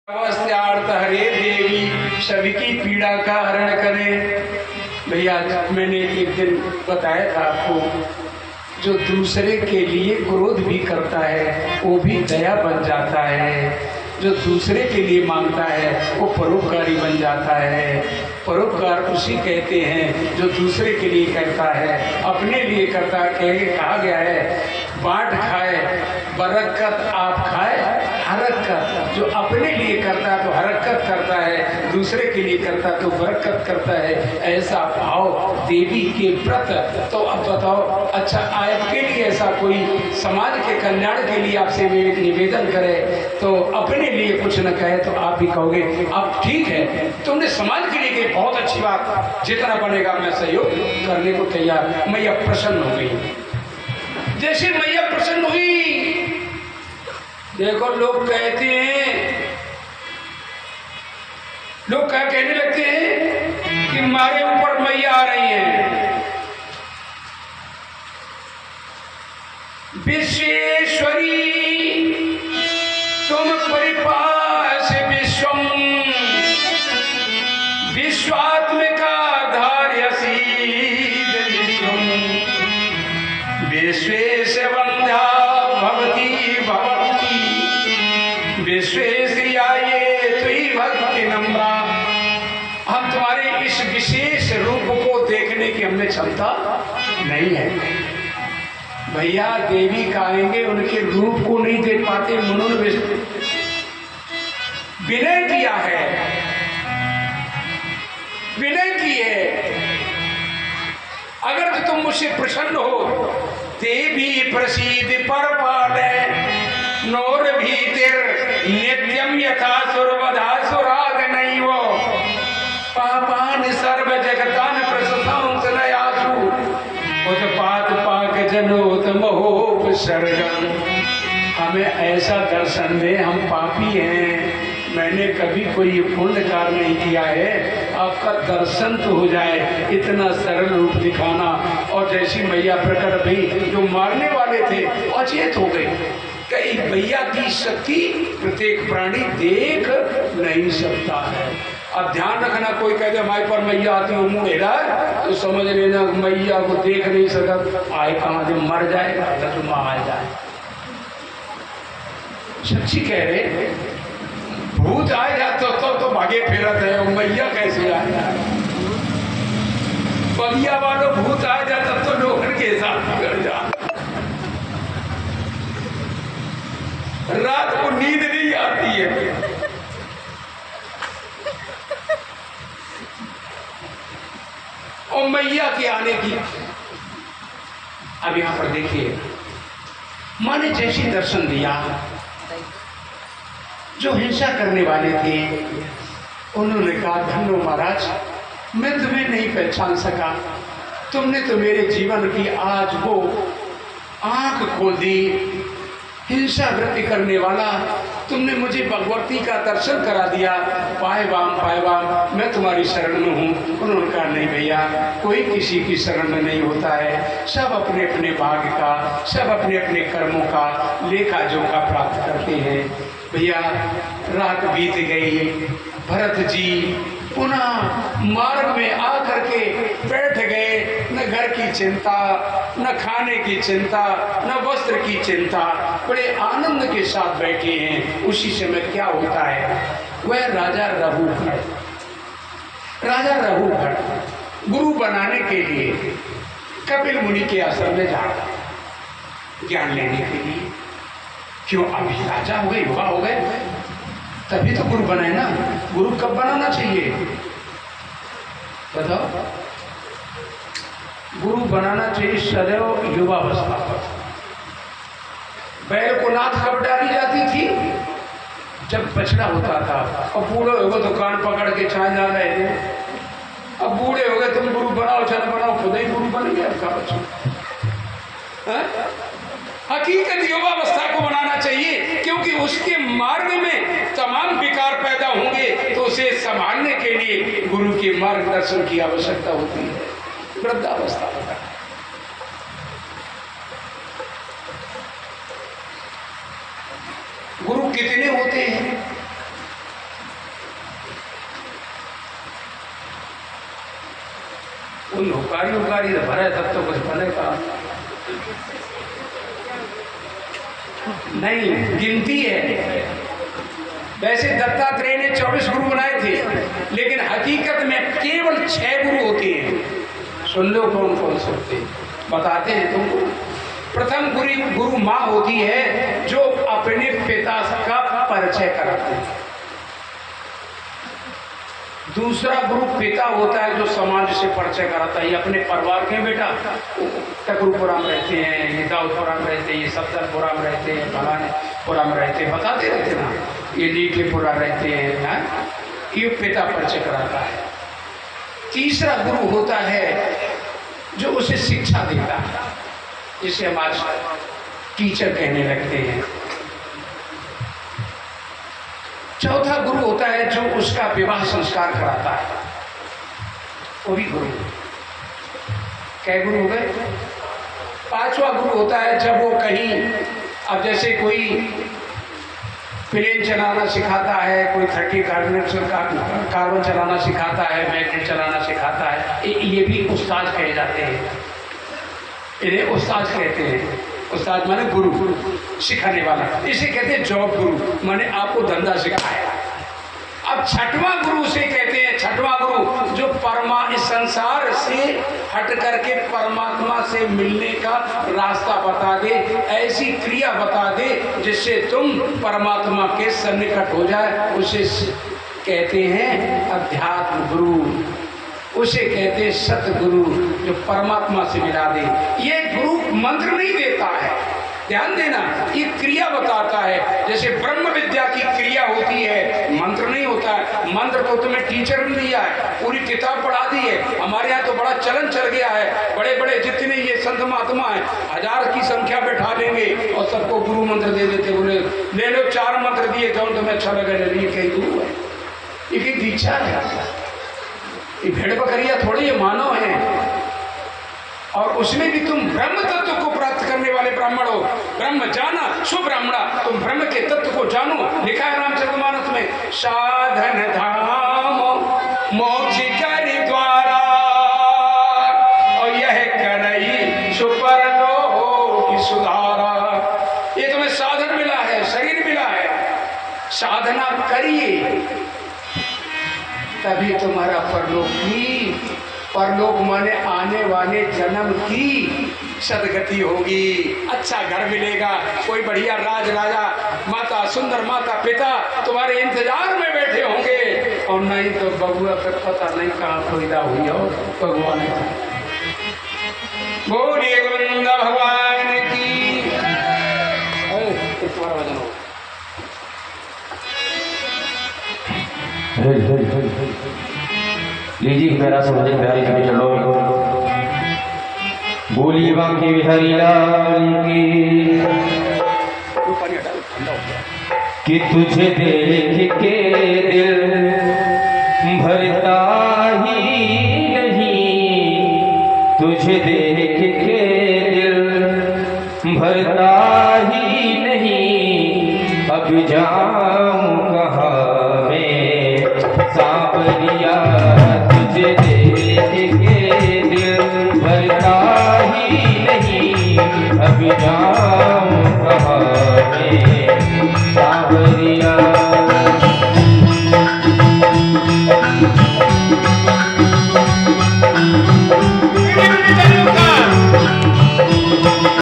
अवस्थार्थ हरे देवी सभी की पीड़ा का हरण करे। भैया मैंने एक दिन बताया था आपको, जो दूसरे के लिए क्रोध भी करता है वो भी दया बन जाता है। जो दूसरे के लिए मांगता है वो परोपकारी बन जाता है। परोपकार उसी कहते हैं जो दूसरे के लिए करता है, अपने लिए करता है। कहा गया है बांट खाए बरकत आप खाए हरकत। जो अपने लिए करता है तो हरकत करता है, दूसरे के लिए करता है तो बरकत करता है। ऐसा भाव देवी के व्रत। तो अब बताओ, अच्छा आपके लिए ऐसा कोई समाज के कल्याण के लिए आपसे निवेदन करे तो अपने लिए कुछ न कहे तो आप भी कहोगे अब ठीक है तुमने समाज के लिए कही, बहुत अच्छी बात, जितना बनेगा मैं सहयोग करने को तैयार। मैया प्रसन्न हो गई। जैसे मैया प्रसन्न हुई, देखो लोग कहते हैं, लोग क्या कहने लगते हैं कि हमारे ऊपर मैया आ रही है। विश्वेश्वरी तुम परिपास विश्वम विश्वात्मिका धार्यसी विश्वेश वंद्या भवती भवती विश्वेश्रियाये तुई भक्ति नम्रा। हम तुम्हारे इस विशेष रूप को देखने की हमें क्षमता नहीं है। भैया देवी कहेंगे उनके रूप को नहीं देख पाते। उन्होंने विनय किया है, विनय किए। अगर तो तुम मुझसे प्रसन्न हो, देवी प्रसीद पर पाले नोर भीतर नित्यम यथा सुरवधा सुराग नहीं वो पापान सर्व जगतान प्रसंस नयासु उत्पात पाक जनोत महोपसर्गम। हमें ऐसा दर्शन दे, हम पापी हैं, मैंने कभी कोई पुण्य कार्य नहीं किया है, आपका दर्शन तो हो जाए। इतना सरल रूप दिखाना। और जैसी मैया प्रकट भई, जो मारने वाले थे अचेत हो गए। कई मैया की शक्ति प्रत्येक प्राणी देख नहीं सकता है। अब ध्यान रखना, कोई कहते हमारे पर मैया आती हो मुंह हेरा तो समझ लेना मैया को देख नहीं सकता। आए कहाँ से मर जाएगा तो आ जाए। सच्ची कह रहे, भूत आ जाता तो भागे फिरत है, और मैया कैसे आ जाए। बगिया वालों भूत आ जाता तो लोग के साथ बिगड़ जा। रात को नींद नहीं आती है। और मैया के आने की, अब यहां पर देखिए, माँ ने जैसी दर्शन दिया, जो हिंसा करने वाले थे उन्होंने कहा धन्यो महाराज, मैं तुम्हें नहीं पहचान सका, तुमने तो मेरे जीवन की आज वो आंख खोल दी। हिंसा वृत्ति करने वाला तुमने मुझे भगवती का दर्शन करा दिया। पाए वाम मैं तुम्हारी शरण में हूँ। उन्होंने कहा नहीं भैया, कोई किसी की शरण में नहीं होता है। सब अपने अपने भाग्य का, सब अपने अपने कर्मों का लेखा जोखा प्राप्त करते हैं। भैया रात बीत गई, भरत जी पुनः मार्ग में आकर के बैठ गए। न घर की चिंता, न खाने की चिंता, न वस्त्र की चिंता, बड़े आनंद के साथ बैठे हैं। उसी समय क्या होता है, वह राजा रघुभट, राजा रघुभट गुरु बनाने के लिए कपिल मुनि के आश्रम में जा रहा, ज्ञान लेने के लिए। क्यों, अभी राजा हो गए, युवा हो गए, तभी तो गुरु बनाए ना। गुरु कब बनाना चाहिए बताओ? गुरु बनाना चाहिए सदैव युवावस्था पर। बैल को नाथ कब डाली जाती थी, जब बछड़ा होता था। अब बूढ़े हो गए तो कान पकड़ के छाए जा रहे थे। अब बूढ़े हो गए, तुम गुरु बनाओ चाहे बनाओ, खुद ही गुरु बन गया आपका बच्चा। हकीकत युवावस्था को बनाना चाहिए, क्योंकि उसके मार्ग में तमाम विकार पैदा होंगे तो उसे संभालने के लिए गुरु के मार्गदर्शन की आवश्यकता होती है। वृद्धावस्था होता है। गुरु कितने होते हैं? तुम हुकारी उकारी तो भरे तब तो कुछ बनेगा नहीं, गिनती है। वैसे दत्तात्रेय ने 24 गुरु बनाए थे, लेकिन हकीकत में केवल 6 गुरु होते हैं। सुन लो कौन कौन से होते हैं, बताते हैं तुमको। प्रथम गुरु माँ होती है, जो अपने पिता का परिचय कराते हैं। दूसरा गुरु पिता होता है, जो समाज से परिचय कराता है। ये अपने परिवार के बेटा टकरूपुरा में रहते हैं, ये दाऊदपुरा में रहते हैं, ये सफदरपुरा में रहते हैं, फलानेपुरा में रहते हैं, बताते रहते ना, ये नीटेपुरा रहते हैं। ये पिता परिचय कराता है। तीसरा गुरु होता है, जो उसे शिक्षा देता है, जिसे हम आज टीचर कहने लगते हैं। चौथा गुरु होता है, जो उसका विवाह संस्कार कराता है, वो भी गुरु। कै गुरु हो गए? पांचवा गुरु होता है, जब वो कहीं, अब जैसे कोई प्लेन चलाना सिखाता है, कोई 30 कार्बन चलाना सिखाता है, मैग्नेट चलाना सिखाता है, ये भी उस्ताद कहे जाते हैं। इन्हें उस्ताद कहते हैं। उस्ताद माने गुरु, सिखाने वाला। इसे कहते हैं जॉब गुरु, माने आपको धंधा सिखाया। अब छठवां गुरु उसे कहते हैं, छठवां गुरु जो इस संसार से हट करके परमात्मा से मिलने का रास्ता बता दे, ऐसी क्रिया बता दे जिससे तुम परमात्मा के सन्निकट हो जाए, उसे कहते हैं अध्यात्म गुरु। उसे कहते हैं सतगुरु, जो परमात्मा से मिला दे। ये गुरु मंत्र नहीं देता है, ध्यान देना, ये क्रिया बताता है। जैसे ब्रह्म विद्या की क्रिया होती है, मंत्र नहीं होता है। मंत्र तो तुम्हें टीचर ने दिया है, पूरी किताब पढ़ा दी है। हमारे यहाँ तो बड़ा चलन चल गया है, बड़े बड़े जितने ये संत महात्मा है, 1000 की संख्या बैठा लेंगे और सबको गुरु मंत्र दे देते। बोले ले लो 4 मंत्र दिए, जो तुम्हें अच्छा लगे ले लीजिए। कई गुरु है, ये दीक्षा है। ये भेड़ बकरियां थोड़ी ये मानव है। और उसमें भी तुम ब्रह्म तत्व को प्राप्त करने वाले ब्राह्मण हो। ब्रह्म जाना सुब्राह्मणा, तुम ब्रह्म के तत्व को जानो। लिखा है रामचरितमानस में, साधन धाम मोक्ष कर द्वारा, और यह करई सुपरलोक सुधारा। ये तुम्हें साधन मिला है, शरीर मिला है, साधना करिए तभी तुम्हारा परलोक माने आने वाले जन्म की सदगति होगी। अच्छा घर मिलेगा, कोई बढ़िया राज राजा माता, सुंदर माता पिता तुम्हारे इंतजार में बैठे होंगे। और नहीं तो बबुआ फिर पता नहीं कहाँ पैदा हुई हो। भगवान बोलिए गोविंद भगवान की। तुम्हारा वजन हो लीजिए मेरा समझ प्यारी कभी चलो। बोलिए बांके बिहारी लाल की। कि तुझे देख के